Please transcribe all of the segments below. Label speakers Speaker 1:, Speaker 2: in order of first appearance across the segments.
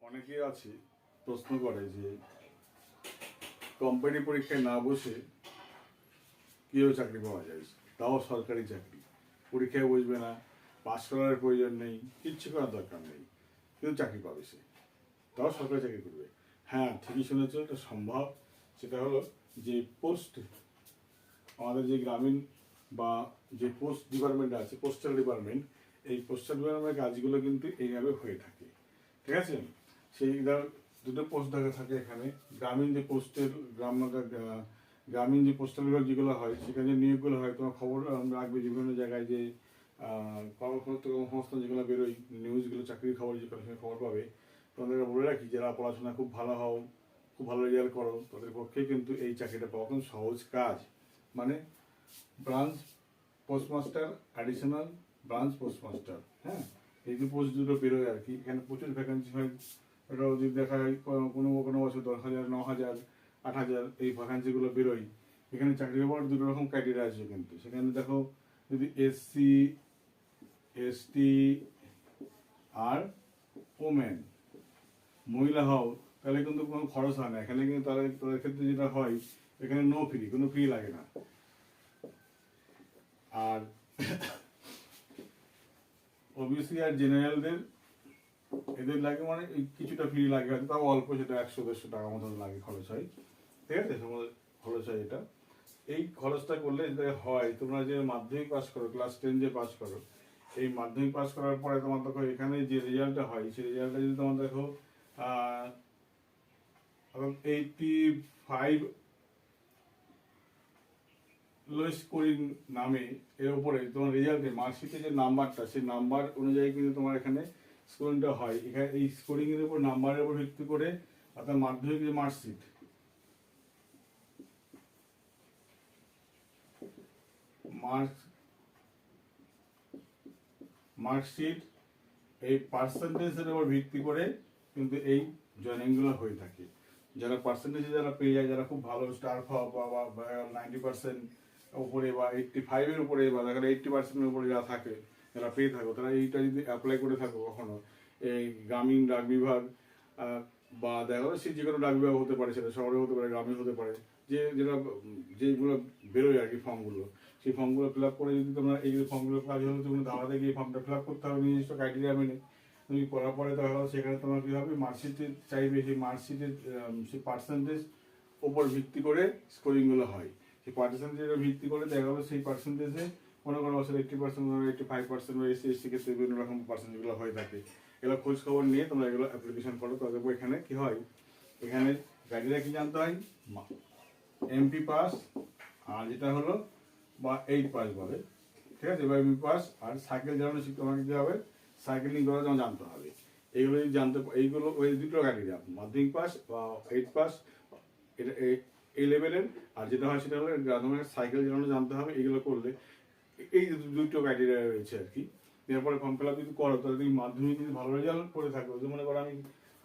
Speaker 1: অনেকে আছে প্রশ্ন করে যে কোম্পানি পরীক্ষায় না বসে কীভাবে চাকরি পাওয়া যায়, তাও সরকারি চাকরি। পরীক্ষায় বসবে না, পাস করার প্রয়োজন নেই, কিচ্ছু করার দরকার নেই, কিন্তু চাকরি পাবে সে, তাও সরকারি চাকরি করবে। হ্যাঁ, ঠিকই শুনেছ, এটা সম্ভব। সেটা হলো যে পোস্ট, আমাদের যে গ্রামীণ বা যে পোস্ট ডিপার্টমেন্ট আছে, পোস্টাল ডিপার্টমেন্ট, এই পোস্টাল ডিপার্টমেন্টের কাজগুলো কিন্তু এইভাবে হয়ে থাকে। ঠিক আছে, সেই দুটো পোস্ট দেখা থাকে এখানে। গ্রামীণ যে পোস্টের গ্রামীণ যে পোস্টাল বিভাগ যেগুলো হয়, সেখানে যে নিয়োগগুলো হয়, তোমার খবর রাখবে বিভিন্ন জায়গায় যে কর্মসংস্থান যেগুলো বেরোয়, নিউজগুলো, চাকরির খবর যেগুলো, সেখানে খবর পাবে। তোমাদেরকে বলে রাখি, যারা পড়াশোনা খুব ভালো হও, খুব ভালো রেজাল্ট করো, তাদের পক্ষে কিন্তু এই চাকরিটা পাওয়া কিন্তু সহজ কাজ। মানে branch postmaster, additional branch postmaster, হ্যাঁ, এই যে পোস্ট দুটো বেরোয় আর কি। এখানে প্রচুর ভ্যাকান্সি হয়। এটাও যদি দেখা যায় কোনো কোনো বছর 10,000, 9,000, 8,000 এই ভ্যাকান্সিগুলো বেরোয়। এখানে চাকরি পাওয়ার দুটো রকম ক্রাইটেরিয়া আছে কিন্তু। সেখানে দেখো, যদি এসসি, এসটি আর ওমেন মহিলা হও, তাহলে কিন্তু কোনো খরচ হয় না এখানে। কিন্তু তাদের ক্ষেত্রে যেটা হয়, এখানে নো ফ্রি, কোনো ফ্রি লাগে না। আর ওবিসি আর জেনারেলদের, এদের লাগে মানে কিছুটা ফ্রি লাগে, হয়তো তাও অল্প, সেটা 100-150 টাকা মতন লাগে, খরচ হয়। ঠিক আছে, খরচ হয় এটা। এই খরচটা করলে হয়, তোমরা যে মাধ্যমিক পাস করো, ক্লাস 10 যে পাস করো, এই মাধ্যমিক পাস করার পরে তোমার দেখো এখানে যে রেজাল্টটা হয়, সেই রেজাল্টটা যদি তোমার দেখো 85 লো স্কোরিং নামে, এর উপরে তোমার রেজাল্টে মার্কশিটে যে নাম্বারটা, সেই নাম্বার অনুযায়ী কিন্তু তোমার এখানে স্কোরিংটা হয়। এখানে এই স্কোরিং এর উপর, নাম্বারের উপর ভিত্তি করে, অর্থাৎ মাধ্যমিক যে মার্কশিট, মার্কশিট এই পার্সেন্টেজের উপর ভিত্তি করে কিন্তু এই জয়েনিংগুলো হয়ে থাকে। যারা পার্সেন্টেজে যারা পেয়ে যায়, যারা খুব ভালো স্টার পাওয়া বা 90% উপরে বা 85-এর উপরে বা দেখা 80%-এর উপরে যারা থাকে, যারা পেয়ে থাকো, তারা এইটা যদি অ্যাপ্লাই করে থাকো কখনো, এই গ্রামীণ ডাক বিভাগ বা দেখা গেলো সে যে কোনো ডাক বিভাগ হতে পারে, সেটা শহরে হতে পারে, গ্রামে হতে পারে, যেগুলো বেরোয় আর কি, ফর্মগুলো, সেই ফর্মগুলো ফিল আপ করে যদি তোমরা এই ফর্মগুলো কাজ হলো, তুমি দাঁড়াতে গিয়ে ফর্মটা ফিল আপ করতে হবে নির্দিষ্ট ক্রাইটেরিয়া মেনে। তুমি করার পরে দেখা গেলো সেখানে তোমার কী হবে, মার্কশিটে চাইবে, সেই মার্কশিটের সেই পার্সেন্টেজ ওপর ভিত্তি করে স্কোরিংগুলো হয়। সেই পার্সেন্টেজের ভিত্তি করে দেখা গেলো সেই পার্সেন্টেজে কোনো কোনো বছর 80%, 85% বা এসসি ক্ষেত্রে বিভিন্ন রকম পার্সেন্টেজগুলো হয়ে থাকে। এগুলো খোঁজ খবর নিয়ে তোমরা এগুলো অ্যাপ্লিকেশন করো। তবে এখানে কি হয়, এখানে ক্রাইটেরিয়া কি জানতে হয়, এমপি পাস, আর যেটা হলো বা 8 পাস বলে, ঠিক আছে, বা এমপি পাস, আর সাইকেল চালানো শিখতে তোমাকে কী হবে, সাইকেলিং করা যেমন জানতে হবে। এইগুলো যদি এইগুলো ওই দুটো ক্রাইটেরিয়া, মাধ্যমিক পাস বা 8 পাস, এটা এই লেভেলের। আর যেটা হয় সেটা হলো তোমাকে সাইকেল চালানো জানতে হবে। এইগুলো করলে এই দুটো ক্রাইটেরিয়া রয়েছে আর কি। এরপরে ফর্ম ফিল আপ যদি করো, তাহলে তুমি মাধ্যমিক যদি ভালো রেজাল্ট করে থাকো, যে মনে করো আমি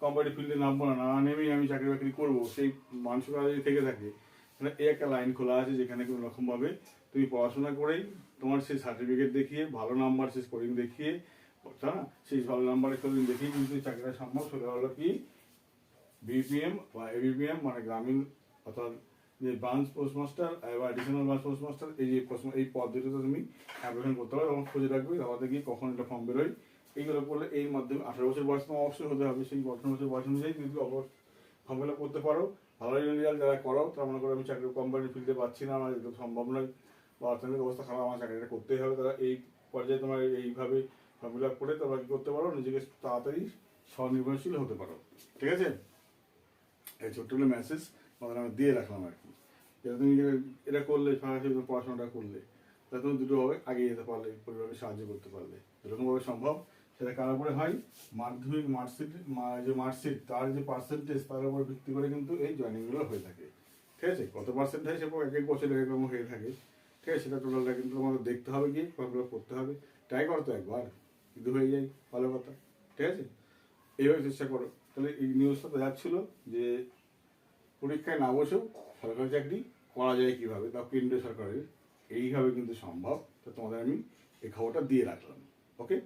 Speaker 1: কোম্পানি ফিল্ডে নামবো না, নেমেই আমি চাকরি বাকরি করবো, সেই মানসিকতা যদি থেকে থাকে, তাহলে এই একটা লাইন খোলা আছে, যেখানে কোনো রকমভাবে তুমি পড়াশোনা করেই তোমার সেই সার্টিফিকেট দেখিয়ে, ভালো নাম্বার, সেই স্কোরিং দেখিয়ে, সেই ভালো নাম্বারের স্কোরিং দেখিয়ে কিন্তু চাকরিটা সম্ভব। সেটা হলো কি বিপিএম বা এবিপিএম, মানে গ্রামীণ, অর্থাৎ যে ব্রাঞ্চ পোস্টমাস্টার বা অ্যাডিশনাল ব্রাঞ্চ পোস্টমাস্টার, এই পদ্ধতিতে তুমি অ্যাপ্লিকেশন করতে হবে। এবং খুঁজে রাখবে আমাদের গিয়ে কখন একটা ফর্ম বেরোয়। এইগুলো করলে এই মাধ্যমে 18 বছর বয়স তোমার অবশ্যই হতে হবে। সেই 18 বছর বয়স অনুযায়ী তুমি ফর্ম ফিল আপ করতে পারো। ভালো রেজাল্ট যারা করো, তারা মনে করো আমি চাকরি কোম্পানির ফিল্ডে পাচ্ছি না, আমার এটা সম্ভব নয়, বা অর্থনৈতিক অবস্থা খারাপ, আমার চাকরিটা করতেই হবে, তারা এই পর্যায়ে তোমার এইভাবে ফর্ম ফিল আপ করে তোমরা কী করতে পারো, নিজেকে তাড়াতাড়ি স্বনির্ভরশীল হতে পারো। ঠিক আছে, এই ছোট্ট মেসেজ তোমাদের আমি দিয়ে রাখলাম আর কি। যেটা তুমি এটা করলে, তুমি পড়াশোনাটা করলে, তাহলে তুমি দুটোভাবে এগিয়ে যেতে পারলে, পরিবারকে সাহায্য করতে পারলে। যেরকমভাবে সম্ভব, সেটা কার উপরে হয়, মাধ্যমিক মার্কশিট তার যে পার্সেন্টেজ, তার উপর ভিত্তি করে কিন্তু এই জয়েনিংগুলো হয়ে থাকে। ঠিক আছে, কত পার্সেন্ট হয়, সেরকম এক এক বছর এরকম হয়ে থাকে। ঠিক আছে, সেটা টোটালটা কিন্তু তোমাদের দেখতে হবে, গিয়ে ফর্মগুলো করতে হবে। ট্রাই করো তো একবার, কিন্তু হয়ে যায় ভালো কথা। ঠিক আছে, এইভাবে চেষ্টা করো। তাহলে এই নিউজটা তো যাচ্ছিলো যে পরীক্ষায় না বসেও সরকারি চাকরি করা যায় কীভাবে, তাও কেন্দ্রীয় সরকারের, এইভাবে কিন্তু সম্ভব। তো তোমাদের আমি এই খবরটা দিয়ে রাখলাম। ওকে।